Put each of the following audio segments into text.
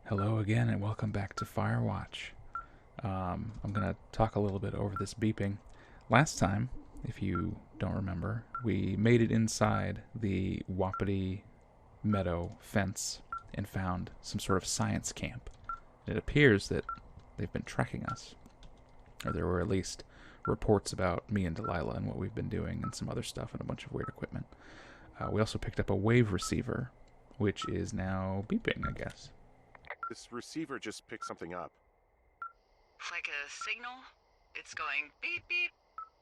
Hello again and welcome back to Firewatch. I'm going to talk a little bit over this beeping. Last time, if you don't remember, we made it inside the Wapiti Meadow fence and found some sort of science camp. It appears that they've been tracking us, or there were at least reports about me and Delilah and what we've been doing and some other stuff and a bunch of weird equipment. We also picked up a wave receiver, which is now beeping, I guess. This receiver just picked something up. It's like a signal. It's going beep beep.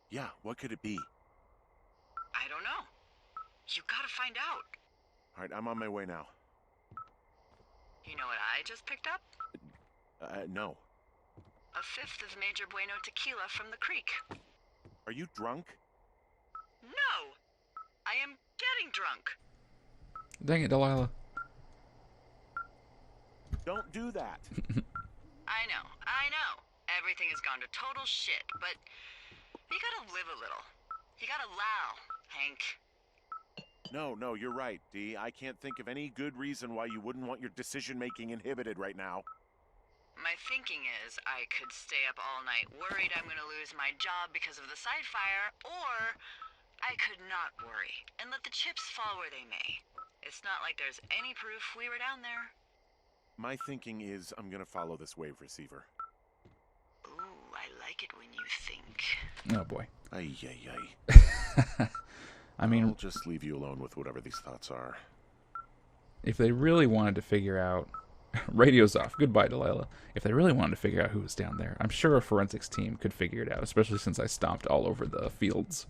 Yeah, what could it be? I don't know. You gotta find out. Alright, I'm on my way now. You know what I just picked up? No. A fifth of Major Bueno tequila from the creek. Are you drunk? No! I am getting drunk. Dang it, Delilah. Don't do that. I know. Everything has gone to total shit, but you gotta live a little. You gotta allow, Hank. No, you're right, Dee. I can't think of any good reason why you wouldn't want your decision-making inhibited right now. My thinking is I could stay up all night worried I'm gonna lose my job because of the side fire, or I could not worry and let the chips fall where they may. It's not like there's any proof we were down there. My thinking is I'm gonna follow this wave receiver. Ooh, I like it when you think. Oh boy. Ay. I mean, I'll just leave you alone with whatever these thoughts are. if they really wanted to figure out... Radio's off. Goodbye, Delilah. If they really wanted to figure out who was down there, I'm sure a forensics team could figure it out, especially since I stomped all over the fields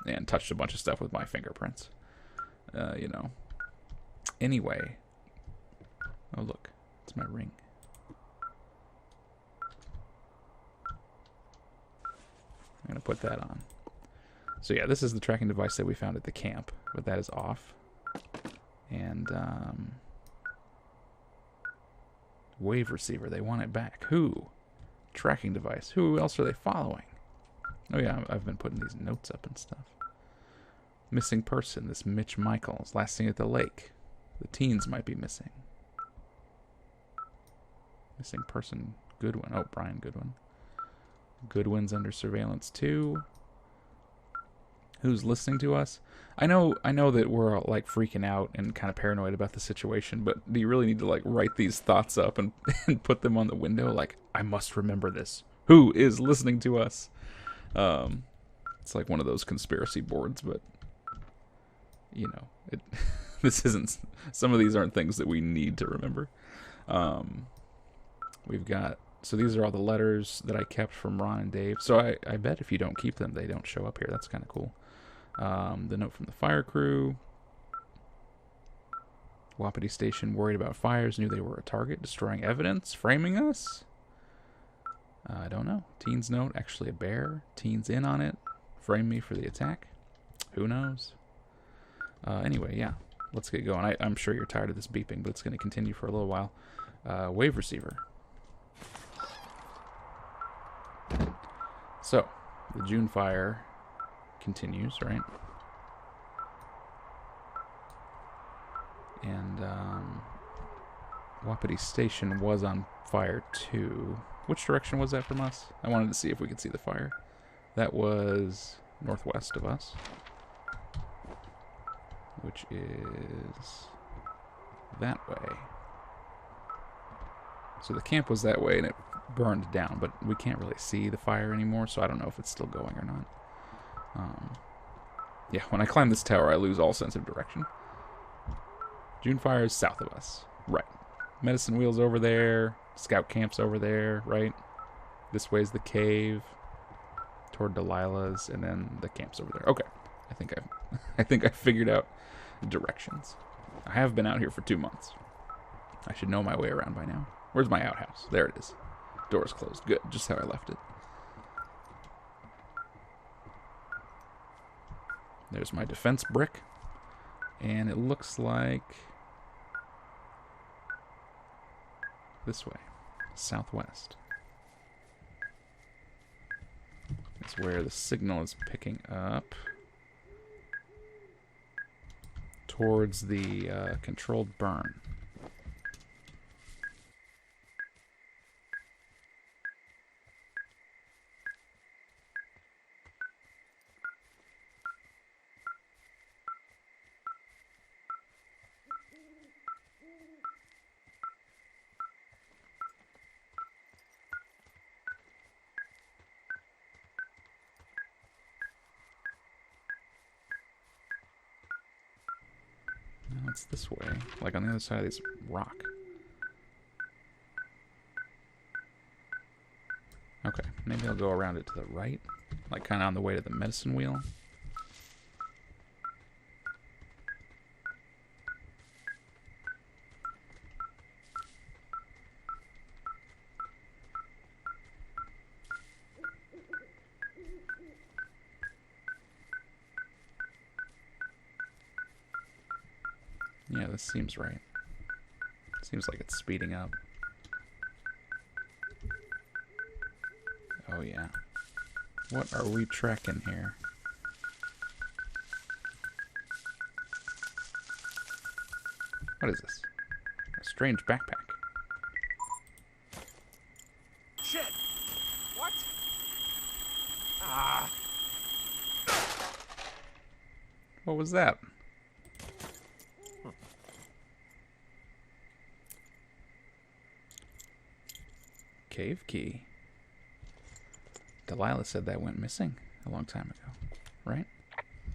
and touched a bunch of stuff with my fingerprints. Anyway. Oh, look. It's my ring. I'm going to put that on. So yeah, this is the tracking device that we found at the camp, but that is off. And, wave receiver, they want it back. Who? Tracking device. Who else are they following? Oh yeah, I've been putting these notes up and stuff. Missing person, this Mitch Michaels, last seen at the lake. The teens might be missing. Missing person, Goodwin. Oh, Brian Goodwin. Goodwin's under surveillance too. Who's listening to us? I know that we're like freaking out and kind of paranoid about the situation, but do you really need to like write these thoughts up and, and put them on the window? Like, I must remember this. Who is listening to us? It's like one of those conspiracy boards, but you know, this isn't. Some of these aren't things that we need to remember. We've got. So these are all the letters that I kept from Ron and Dave. So I bet if you don't keep them, they don't show up here. That's kind of cool. The note from the fire crew. Wapiti Station worried about fires, knew they were a target, destroying evidence, framing us? I don't know. Teen's note, actually a bear. Teen's in on it. Frame me for the attack. Who knows? Anyway, yeah. Let's get going. I'm sure you're tired of this beeping, but it's going to continue for a little while. Wave receiver. So, the June fire continues, right? And Wapiti Station was on fire too. Which direction was that from us? I wanted to see if we could see the fire. That was northwest of us, which is that way. So the camp was that way and it burned down, but we can't really see the fire anymore, so I don't know if it's still going or not. Yeah, when I climb this tower, I lose all sense of direction. June fire is south of us. Right. Medicine wheel's over there. Scout camp's over there, right? This way's the cave. Toward Delilah's, and then the camp's over there. Okay. I think I've figured out directions. I have been out here for 2 months. I should know my way around by now. Where's my outhouse? There it is. Door's closed. Good. Just how I left it. There's my defense brick. And it looks like this way. Southwest. That's where the signal is picking up. Towards the controlled burn. It's this way. Like on the other side of this rock. Okay, maybe I'll go around it to the right. Like kind of on the way to the medicine wheel. Yeah, this seems right. Seems like it's speeding up. Oh yeah. What are we trekking here? What is this? A strange backpack. Shit! What? Ah! What was that? Cave key. Delilah said that went missing a long time ago, right?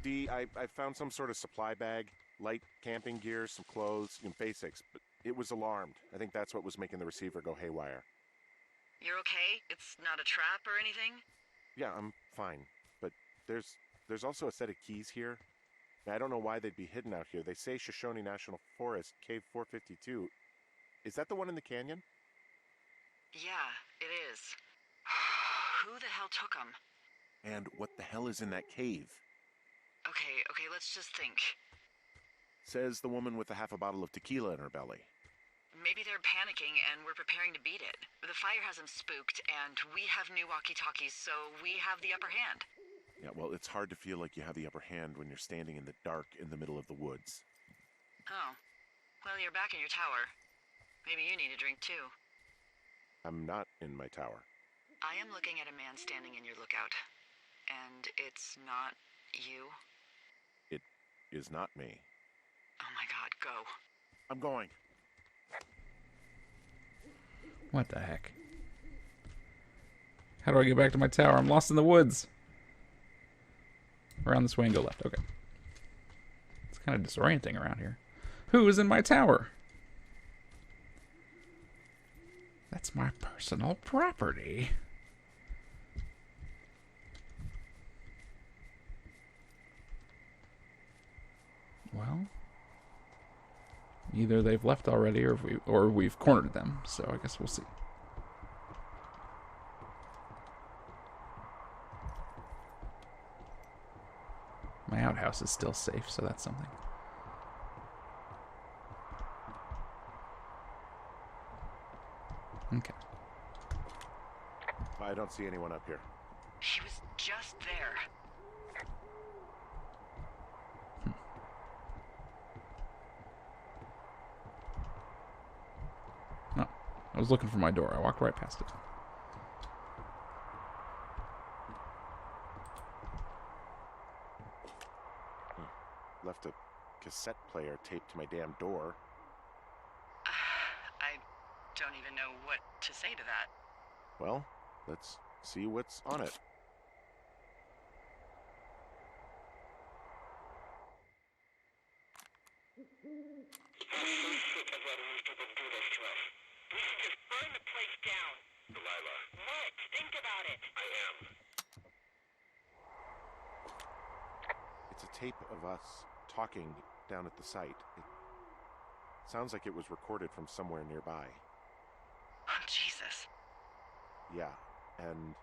Dee, I found some sort of supply bag, light camping gear, some clothes, basics, but it was alarmed. I think that's what was making the receiver go haywire. You're okay? It's not a trap or anything? Yeah, I'm fine, but there's also a set of keys here. I don't know why they'd be hidden out here. They say Shoshone National Forest, Cave 452. Is that the one in the canyon? Yeah, it is. Who the hell took them? And what the hell is in that cave? Okay, let's just think. Says the woman with a half a bottle of tequila in her belly. Maybe they're panicking and we're preparing to beat it. The fire has them spooked, and we have new walkie-talkies, so we have the upper hand. Yeah, well, it's hard to feel like you have the upper hand when you're standing in the dark in the middle of the woods. Oh. Well, you're back in your tower. Maybe you need a drink, too. I'm not in my tower. I am looking at a man standing in your lookout. And it's not you? It is not me. Oh my god, go. I'm going. What the heck? How do I get back to my tower? I'm lost in the woods. Around this way and go left. Okay. It's kind of disorienting around here. Who is in my tower? That's my personal property. Well, either they've left already or we've cornered them, so I guess we'll see. My outhouse is still safe, so that's something. Okay. I don't see anyone up here. He was just there. No, I was looking for my door. I walked right past it. Left a cassette player taped to my damn door. I don't even know what to say to that. Well, let's see what's on it. We should just burn the place down. Delilah. What? Think about it. I am. It's a tape of us talking down at the site. It sounds like it was recorded from somewhere nearby. Oh, Jesus. Yeah, and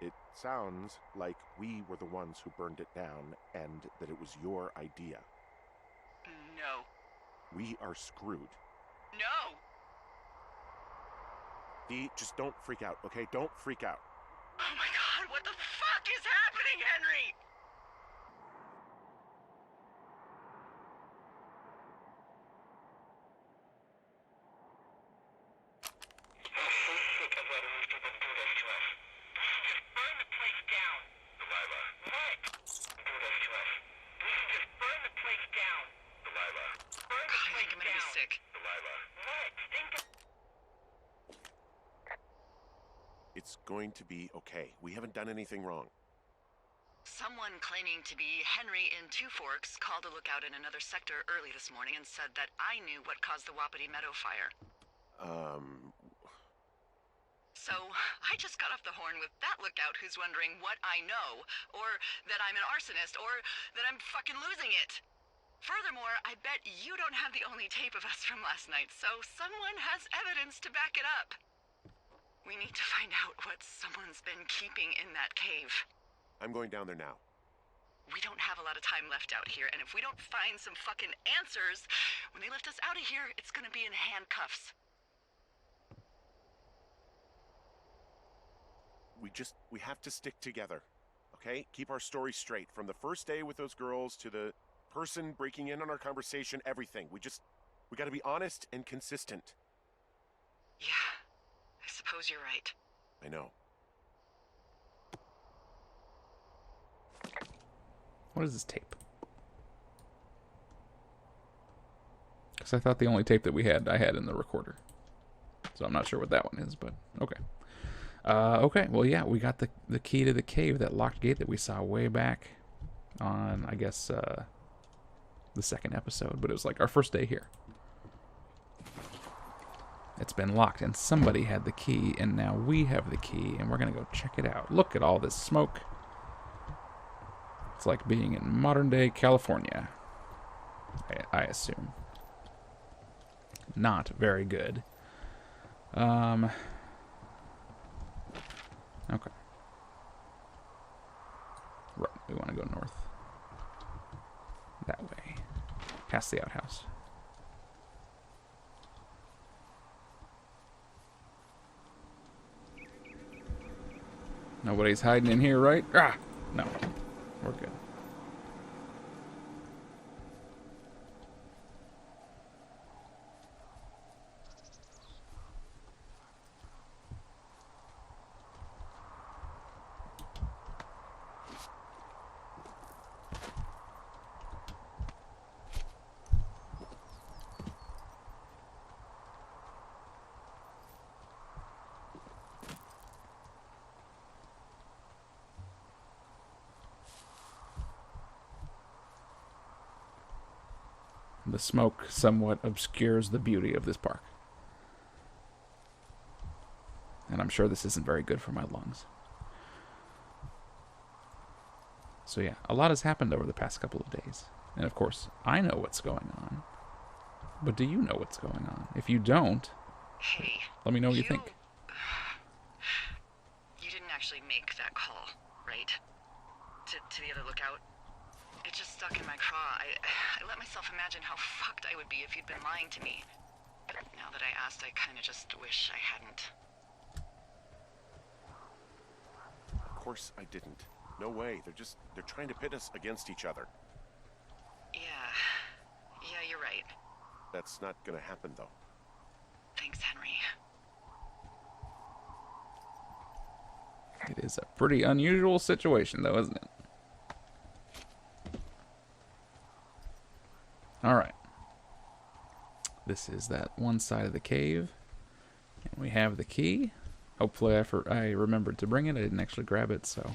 it sounds like we were the ones who burned it down and that it was your idea. No. We are screwed. No! Dee, just don't freak out, okay? Don't freak out. Oh my god, what the fuck is happening, Henry? It's going to be okay. We haven't done anything wrong. Some Someone claiming to be Henry in Two Forks called a lookout in another sector early this morning and said that I knew what caused the Wapiti Meadow fire. So, I just got off the horn with that lookout who's wondering what I know, or that I'm an arsonist, or that I'm fucking losing it. Furthermore, I bet you don't have the only tape of us from last night, so someone has evidence to back it up. We need to find out what someone's been keeping in that cave. I'm going down there now. We don't have a lot of time left out here, and if we don't find some fucking answers, when they lift us out of here, it's gonna be in handcuffs. We have to stick together, okay? Keep our story straight. From the first day with those girls to the person breaking in on our conversation, everything. We gotta be honest and consistent. Yeah, I suppose you're right. I know. What is this tape? Because I thought the only tape that I had in the recorder. So I'm not sure what that one is, but okay. Okay, well, yeah, we got the key to the cave, that locked gate that we saw way back on, I guess, the second episode. But it was like our first day here. It's been locked, and somebody had the key, and now we have the key, and we're going to go check it out. Look at all this smoke. It's like being in modern-day California, I assume. Not very good. Okay. Right, we want to go north. That way. Past the outhouse. Nobody's hiding in here, right? Ah! No. We're good. The smoke somewhat obscures the beauty of this park. And I'm sure this isn't very good for my lungs. So yeah, a lot has happened over the past couple of days. And of course, I know what's going on. But do you know what's going on? If you don't, Hey, let me know what you think. You didn't actually make that call, right? To the other lookout? It just stuck in my craw. I let myself imagine how fucked I would be if you'd been lying to me. Now that I asked, I kind of just wish I hadn't. Of course I didn't. No way. They're trying to pit us against each other. Yeah, you're right. That's not gonna happen, though. Thanks, Henry. It is a pretty unusual situation, though, isn't it? Alright. This is that one side of the cave. And we have the key. Hopefully I remembered to bring it. I didn't actually grab it, so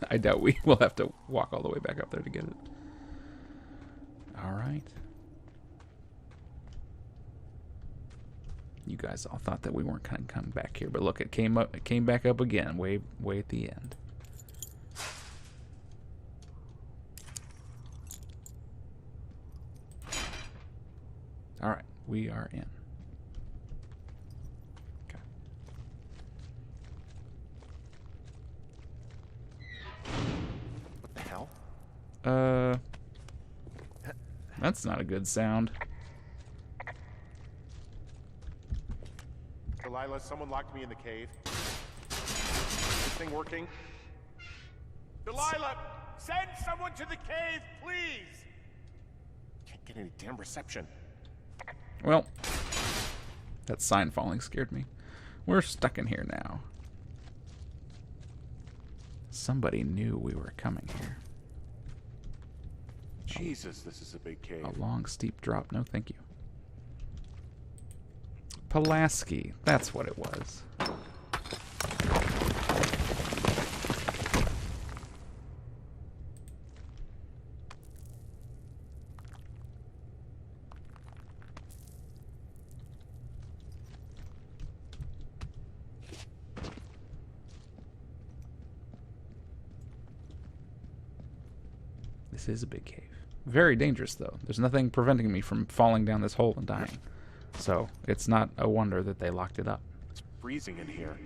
I doubt we will have to walk all the way back up there to get it. Alright. You guys all thought that we weren't going to come back here, but look, it came back up again, way at the end. Alright, we are in. Okay. What the hell? That's not a good sound. Delilah, someone locked me in the cave. Is this thing working? Delilah, send someone to the cave, please! Can't get any damn reception. Well, that sign falling scared me. We're stuck in here now. Somebody knew we were coming here. Jesus, this is a big cave. A long, steep drop. No, thank you. Pulaski. That's what it was. This is a big cave. Very dangerous, though. There's nothing preventing me from falling down this hole and dying. So it's not a wonder that they locked it up. It's freezing in here.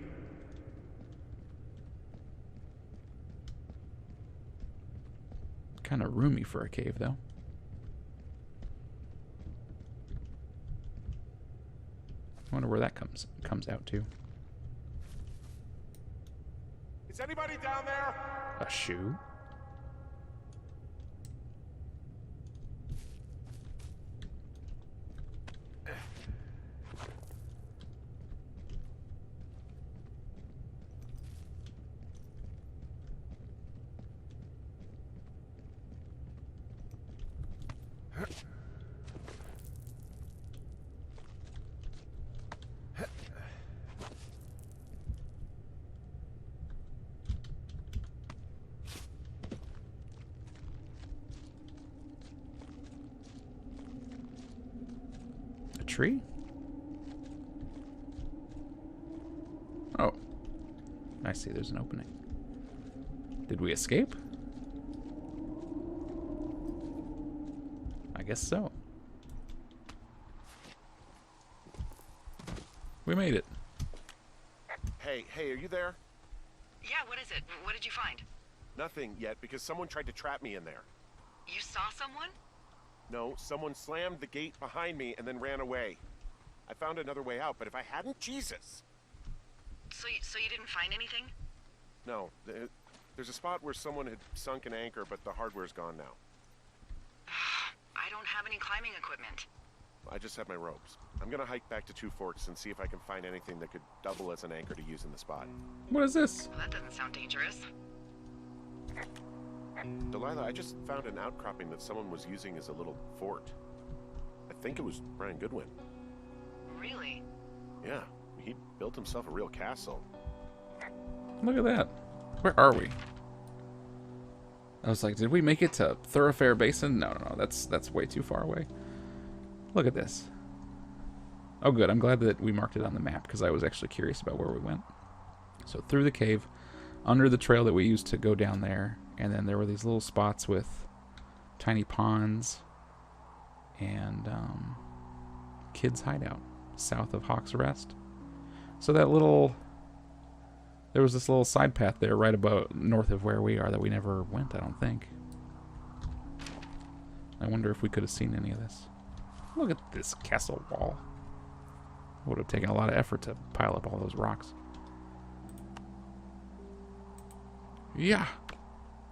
Kind of roomy for a cave, though. I wonder where that comes out to. Is anybody down there? A shoe? Tree? Oh. I see, there's an opening. Did we escape? I guess so. We made it. Hey, are you there? Yeah, what is it? What did you find? Nothing yet, because someone tried to trap me in there. You saw someone? No, someone slammed the gate behind me and then ran away. I found another way out, but if I hadn't, Jesus! So you didn't find anything? No, there's a spot where someone had sunk an anchor, but the hardware's gone now. I don't have any climbing equipment. I just have my ropes. I'm gonna hike back to Two Forks and see if I can find anything that could double as an anchor to use in the spot. What is this? Well, that doesn't sound dangerous. Delilah, I just found an outcropping that someone was using as a little fort. I think it was Brian Goodwin. Really? Yeah, he built himself a real castle. Look at that. Where are we? I was like, did we make it to Thoroughfare Basin? No, that's way too far away. Look at this. Oh, good. I'm glad that we marked it on the map because I was actually curious about where we went. So through the cave, under the trail that we used to go down there, and then there were these little spots with tiny ponds and kids' hideout south of Hawk's Rest. So there was this little side path there right about north of where we are that we never went, I don't think. I wonder if we could have seen any of this. Look at this castle wall. It would have taken a lot of effort to pile up all those rocks. Yeah.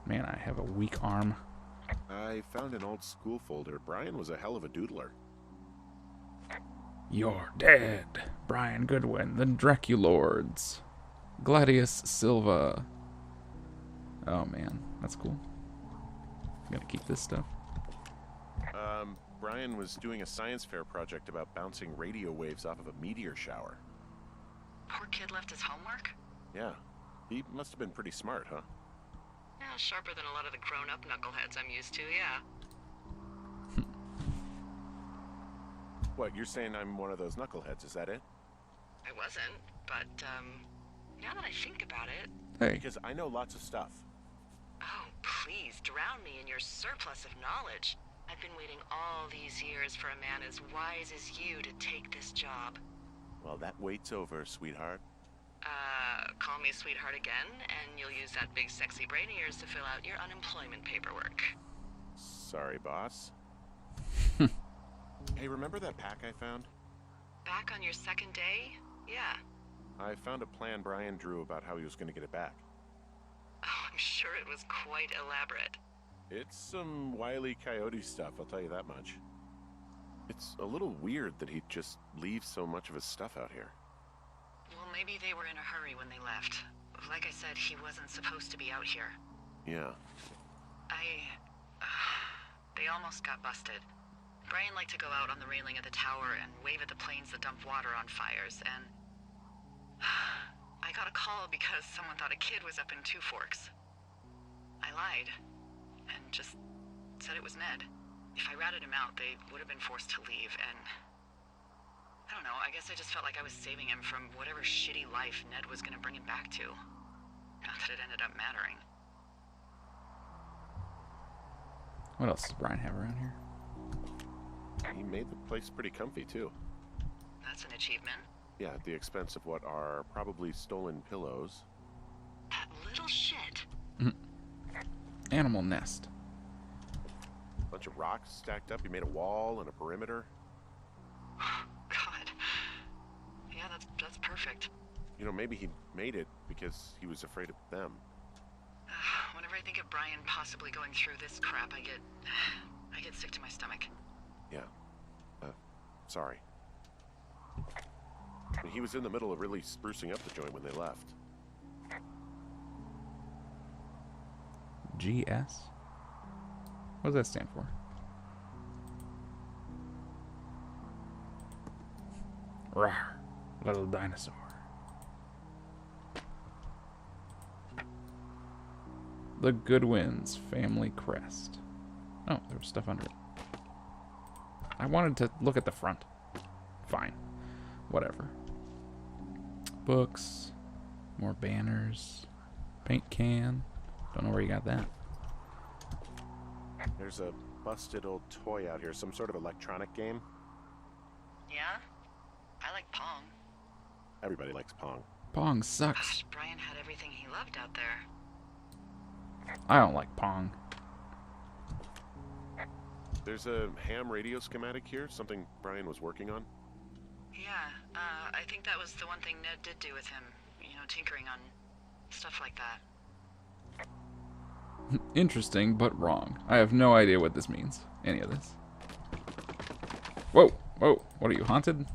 Man, I have a weak arm. I found an old school folder. Brian was a hell of a doodler. You're dead, Brian Goodwin, the Draculords. Gladius Silva. Oh man, that's cool. I'm gonna keep this stuff. Brian was doing a science fair project about bouncing radio waves off of a meteor shower. Poor kid left his homework? Yeah, he must have been pretty smart, huh? Yeah, sharper than a lot of the grown-up knuckleheads I'm used to, yeah. What, you're saying I'm one of those knuckleheads, is that it? I wasn't, but, now that I think about it... Hey. Because I know lots of stuff. Oh, please, drown me in your surplus of knowledge. I've been waiting all these years for a man as wise as you to take this job. Well, that wait's over, sweetheart. Call me sweetheart again, and you'll use that big sexy brain of yours to fill out your unemployment paperwork. Sorry, boss. Hey, remember that pack I found? Back on your second day? Yeah. I found a plan Brian drew about how he was going to get it back. Oh, I'm sure it was quite elaborate. It's some Wile E. Coyote stuff, I'll tell you that much. It's a little weird that he'd just leave so much of his stuff out here. Well, maybe they were in a hurry when they left. Like I said, he wasn't supposed to be out here. Yeah. They almost got busted. Brian liked to go out on the railing of the tower and wave at the planes that dumped water on fires, and... I got a call because someone thought a kid was up in Two Forks. I lied, and just said it was Ned. If I ratted him out, they would have been forced to leave, and... I don't know, I guess I just felt like I was saving him from whatever shitty life Ned was gonna bring him back to. Not that it ended up mattering. What else does Brian have around here? He made the place pretty comfy, too. That's an achievement. Yeah, at the expense of what are probably stolen pillows. That little shit. Animal nest. Bunch of rocks stacked up. He made a wall and a perimeter. God. Yeah, that's perfect. You know, maybe he made it because he was afraid of them. Whenever I think of Brian possibly going through this crap, I get sick to my stomach. Yeah. Sorry. I mean, he was in the middle of really sprucing up the joint when they left. GS? What does that stand for? Rawr, little dinosaur. The Goodwins family crest. Oh, there was stuff under it. I wanted to look at the front. Fine. Whatever. Books. More banners. Paint can. Don't know where you got that. There's a busted old toy out here, some sort of electronic game. Yeah? I like Pong. Everybody likes Pong. Pong sucks. Gosh, Brian had everything he loved out there. I don't like Pong. There's a ham radio schematic here, something Brian was working on. Yeah, I think that was the one thing Ned did do with him. You know, tinkering on stuff like that. Interesting, but wrong. I have no idea what this means. Any of this. Whoa, whoa. What are you, haunted?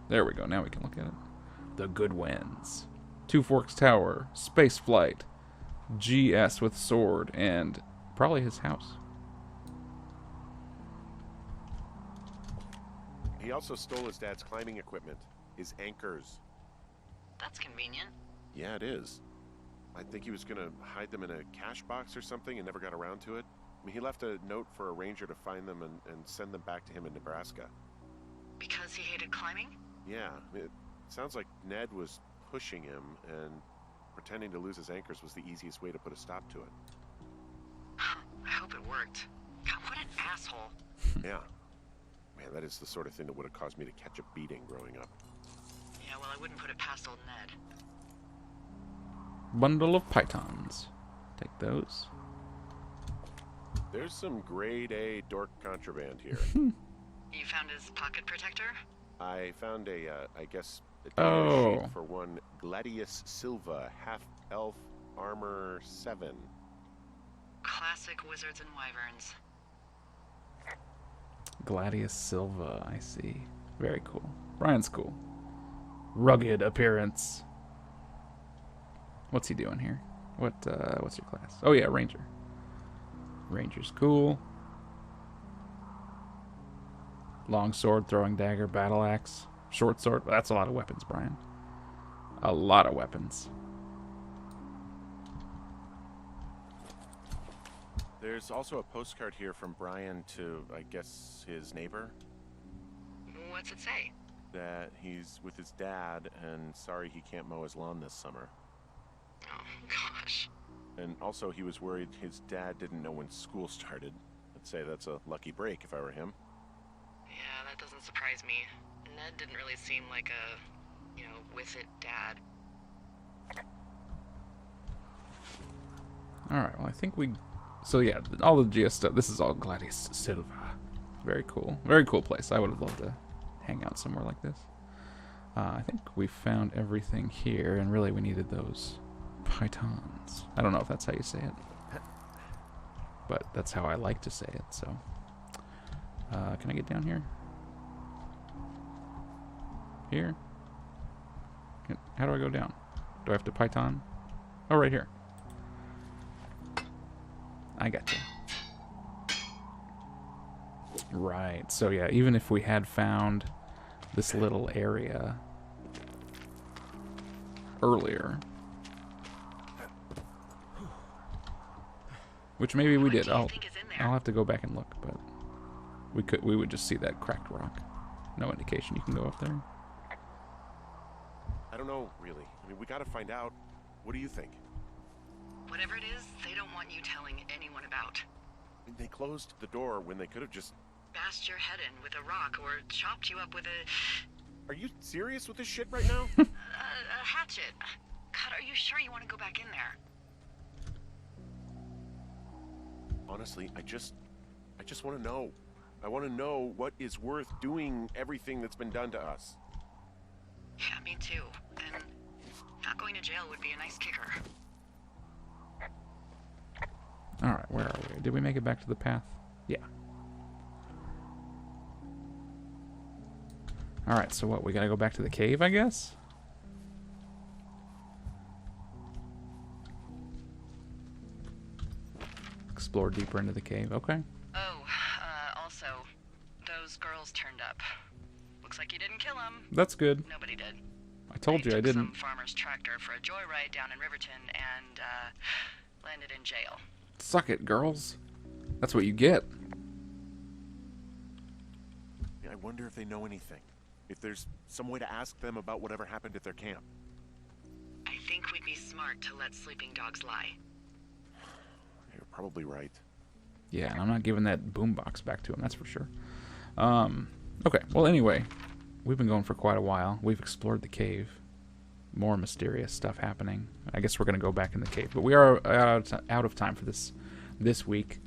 There we go. Now we can look at it. The Goodwins. Two Forks Tower. Space Flight. GS with sword. And probably his house. He also stole his dad's climbing equipment, his anchors. That's convenient. Yeah, it is. I think he was going to hide them in a cash box or something and never got around to it. I mean, he left a note for a ranger to find them and send them back to him in Nebraska. Because he hated climbing? Yeah, it sounds like Ned was pushing him, and pretending to lose his anchors was the easiest way to put a stop to it. I hope it worked. God, what an asshole. Yeah. Man, that is the sort of thing that would have caused me to catch a beating growing up. Yeah, well, I wouldn't put it past old Ned. Bundle of pythons. Take those. There's some grade A dork contraband here. You found his pocket protector? I found I guess, a data sheet for one Gladius Silva, half-elf armor 7. Classic wizards and wyverns. Gladius Silva, I see. Very cool. Brian's cool. Rugged appearance. What's he doing here? What's your class? Oh yeah, Ranger. Ranger's cool. Long sword, throwing dagger, battle axe, short sword. That's a lot of weapons, Brian. A lot of weapons. There's also a postcard here from Brian to, I guess, his neighbor. What's it say? That he's with his dad and sorry he can't mow his lawn this summer. Oh, gosh. And also he was worried his dad didn't know when school started. I'd say that's a lucky break if I were him. Yeah, that doesn't surprise me. Ned didn't really seem like a, with it dad. Alright, well I think we... So yeah, all the GS stuff, this is all Gladius Silva. Very cool. Very cool place. I would have loved to hang out somewhere like this. I think we found everything here, and really we needed those pythons. I don't know if that's how you say it. But that's how I like to say it, so... can I get down here? Here? How do I go down? Do I have to python? Oh, right here. I got you. Right. So yeah, even if we had found this little area earlier, which maybe we did. I'll have to go back and look, but we would just see that cracked rock. No indication you can go up there. I don't know, really. I mean, we gotta find out. What do you think? Whatever it is, they don't want you telling anyone about. They closed the door when they could have just... Bashed your head in with a rock or chopped you up with a... Are you serious with this shit right now? a hatchet. God, are you sure you want to go back in there? Honestly, I just want to know. I want to know what is worth doing everything that's been done to us. Yeah, me too. And not going to jail would be a nice kicker. Alright, where are we? Did we make it back to the path? Yeah. Alright, so what? We gotta go back to the cave, I guess? Explore deeper into the cave. Okay. Oh, also, those girls turned up. Looks like you didn't kill them. That's good. Nobody did. I told you I took didn't. some farmer's tractor for a joyride down in Riverton and, landed in jail. Suck it, girls. That's what you get. I wonder if they know anything. If there's some way to ask them about whatever happened at their camp. I think we'd be smart to let sleeping dogs lie. You're probably right. Yeah, and I'm not giving that boombox back to him, that's for sure. Okay, well, anyway, we've been going for quite a while. We've explored the cave. More mysterious stuff happening. I guess we're going to go back in the cave. But we are out of time for this week.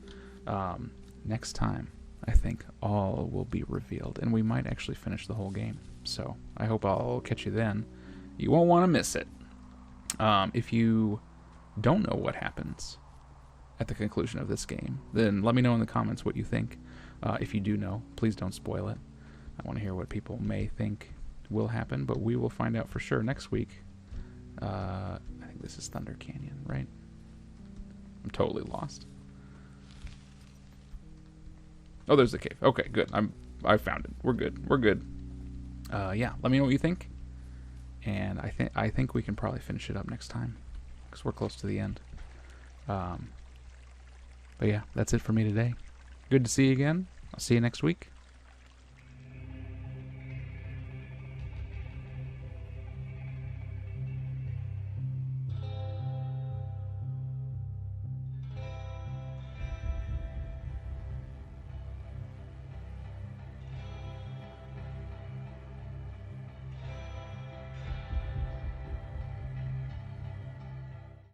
Next time, I think all will be revealed. And we might actually finish the whole game. So I hope I'll catch you then. You won't want to miss it. If you don't know what happens at the conclusion of this game, then let me know in the comments what you think. If you do know, please don't spoil it. I want to hear what people may think will happen, but we will find out for sure next week. I think this is Thunder Canyon, right? I'm totally lost. Oh, there's the cave. Okay, good. I found it. We're good. We're good. Yeah, let me know what you think. And I think we can probably finish it up next time because we're close to the end. But yeah, that's it for me today. Good to see you again. I'll see you next week.